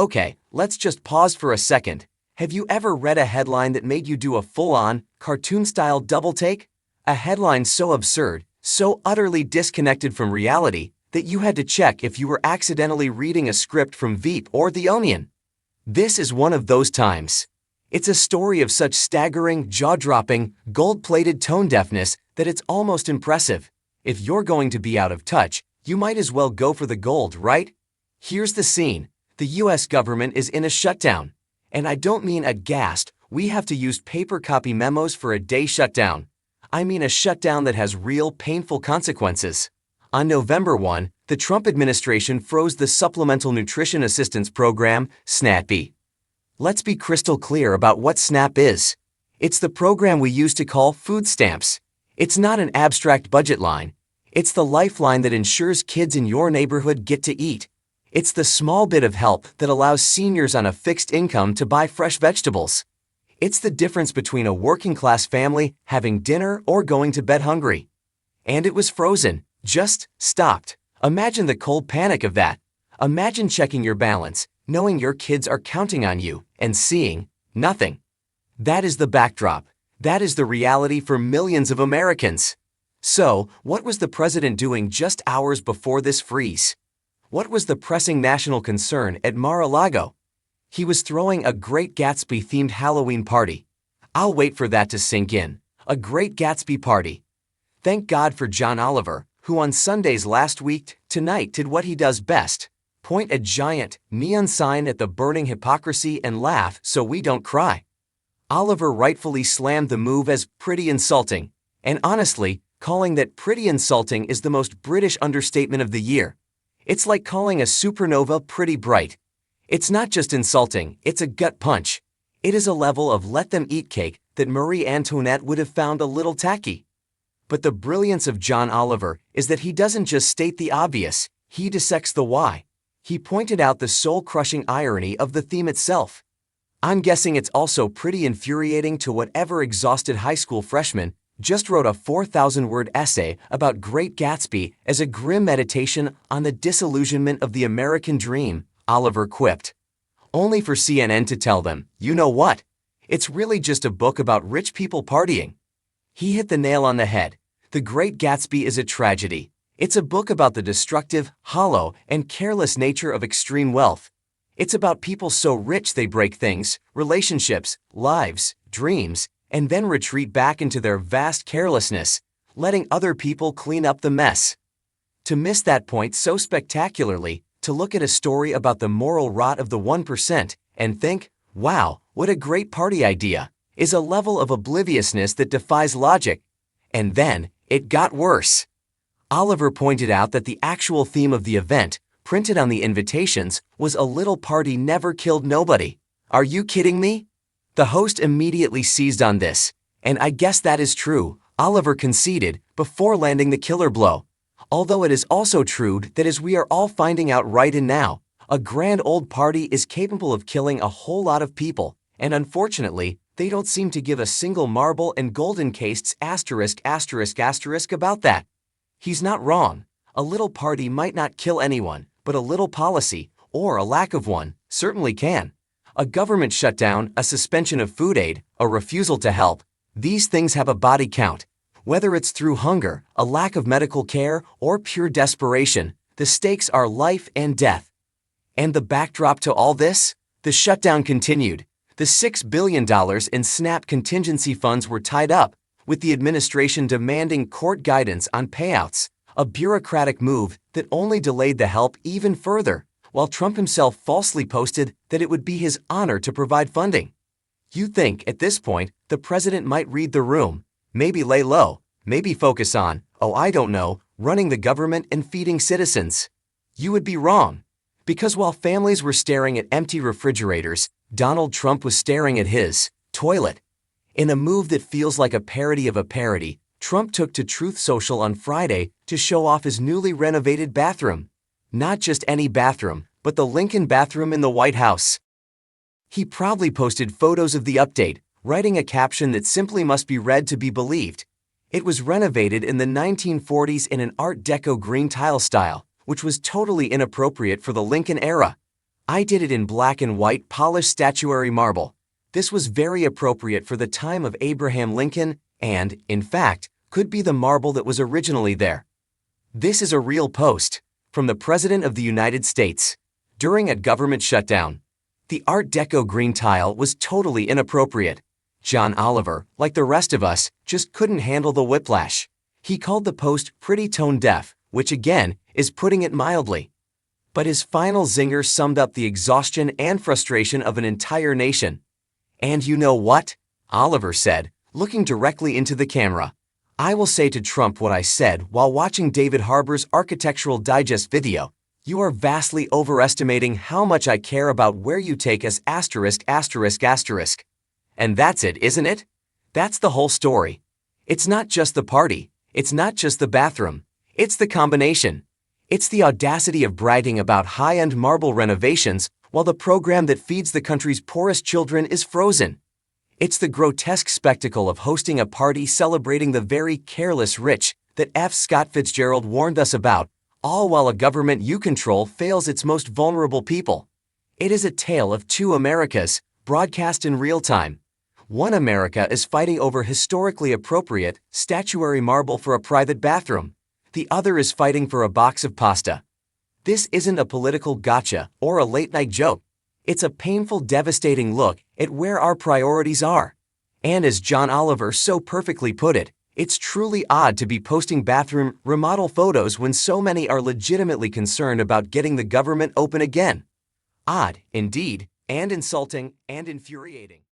Okay, let's just pause for a second. Have you ever read a headline that made you do a full-on, cartoon-style double-take? A headline so absurd, so utterly disconnected from reality, that you had to check if you were accidentally reading a script from Veep or The Onion. This is one of those times. It's a story of such staggering, jaw-dropping, gold-plated tone deafness that it's almost impressive. If you're going to be out of touch, you might as well go for the gold, right? Here's the scene. The US government is in a shutdown. And I don't mean aghast, we have to use paper copy memos for a day shutdown. I mean a shutdown that has real, painful consequences. On November 1, the Trump administration froze the Supplemental Nutrition Assistance Program, SNAP. Let's be crystal clear about what SNAP is. It's the program we used to call food stamps. It's not an abstract budget line. It's the lifeline that ensures kids in your neighborhood get to eat. It's the small bit of help that allows seniors on a fixed income to buy fresh vegetables. It's the difference between a working-class family having dinner or going to bed hungry. And it was frozen, just stopped. Imagine the cold panic of that. Imagine checking your balance, knowing your kids are counting on you, and seeing nothing. That is the backdrop. That is the reality for millions of Americans. So, what was the president doing just hours before this freeze? What was the pressing national concern at Mar-a-Lago? He was throwing a Great Gatsby-themed Halloween party. I'll wait for that to sink in. A Great Gatsby party. Thank God for John Oliver, who on Sundays last week, tonight did what he does best. Point a giant, neon sign at the burning hypocrisy and laugh so we don't cry. Oliver rightfully slammed the move as pretty insulting. And honestly, calling that pretty insulting is the most British understatement of the year. It's like calling a supernova pretty bright. It's not just insulting, it's a gut punch. It is a level of let-them-eat cake that Marie Antoinette would have found a little tacky. But the brilliance of John Oliver is that he doesn't just state the obvious, he dissects the why. He pointed out the soul-crushing irony of the theme itself. I'm guessing it's also pretty infuriating to whatever exhausted high school freshman just wrote a 4,000-word essay about Great Gatsby as a grim meditation on the disillusionment of the American dream, Oliver quipped. Only for CNN to tell them, you know what? It's really just a book about rich people partying. He hit the nail on the head. The Great Gatsby is a tragedy. It's a book about the destructive, hollow, and careless nature of extreme wealth. It's about people so rich they break things, relationships, lives, dreams, and then retreat back into their vast carelessness, letting other people clean up the mess. To miss that point so spectacularly, to look at a story about the moral rot of the 1% and think, wow, what a great party idea, is a level of obliviousness that defies logic. And then, it got worse. Oliver pointed out that the actual theme of the event, printed on the invitations, was "A little party never killed nobody." Are you kidding me? The host immediately seized on this, and I guess that is true, Oliver conceded, before landing the killer blow. Although it is also true that, as we are all finding out right in now, a grand old party is capable of killing a whole lot of people, and unfortunately, they don't seem to give a single marble and gold-encased asterisk about that. He's not wrong. A little party might not kill anyone, but a little policy, or a lack of one, certainly can. A government shutdown, a suspension of food aid, a refusal to help, these things have a body count. Whether it's through hunger, a lack of medical care, or pure desperation, the stakes are life and death. And the backdrop to all this? The shutdown continued. The $6 billion in SNAP contingency funds were tied up, with the administration demanding court guidance on payouts, a bureaucratic move that only delayed the help even further, while Trump himself falsely posted that it would be his honor to provide funding. You'd think, at this point, the president might read the room, maybe lay low, maybe focus on, oh I don't know, running the government and feeding citizens. You would be wrong. Because while families were staring at empty refrigerators, Donald Trump was staring at his toilet. In a move that feels like a parody of a parody, Trump took to Truth Social on Friday to show off his newly renovated bathroom. Not just any bathroom, but the Lincoln bathroom in the White House. He proudly posted photos of the update, writing a caption that simply must be read to be believed. It was renovated in the 1940s in an Art Deco green tile style, which was totally inappropriate for the Lincoln era. I did it in black and white polished statuary marble. This was very appropriate for the time of Abraham Lincoln and, in fact, could be the marble that was originally there. This is a real post from the President of the United States during a government shutdown. The Art Deco green tile was totally inappropriate. John Oliver, like the rest of us, just couldn't handle the whiplash. He called the post pretty tone deaf, which again is putting it mildly. But his final zinger summed up the exhaustion and frustration of an entire nation. And you know what? Oliver said, looking directly into the camera. I will say to Trump what I said while watching David Harbour's Architectural Digest video. You are vastly overestimating how much I care about where you take us ******. And that's it, isn't it? That's the whole story. It's not just the party. It's not just the bathroom. It's the combination. It's the audacity of bragging about high-end marble renovations while the program that feeds the country's poorest children is frozen. It's the grotesque spectacle of hosting a party celebrating the very careless rich that F. Scott Fitzgerald warned us about, all while a government you control fails its most vulnerable people. It is a tale of two Americas, broadcast in real time. One America is fighting over historically appropriate statuary marble for a private bathroom. The other is fighting for a box of pasta. This isn't a political gotcha or a late-night joke. It's a painful, devastating look at where our priorities are. And as John Oliver so perfectly put it, it's truly odd to be posting bathroom remodel photos when so many are legitimately concerned about getting the government open again. Odd, indeed, and insulting and infuriating.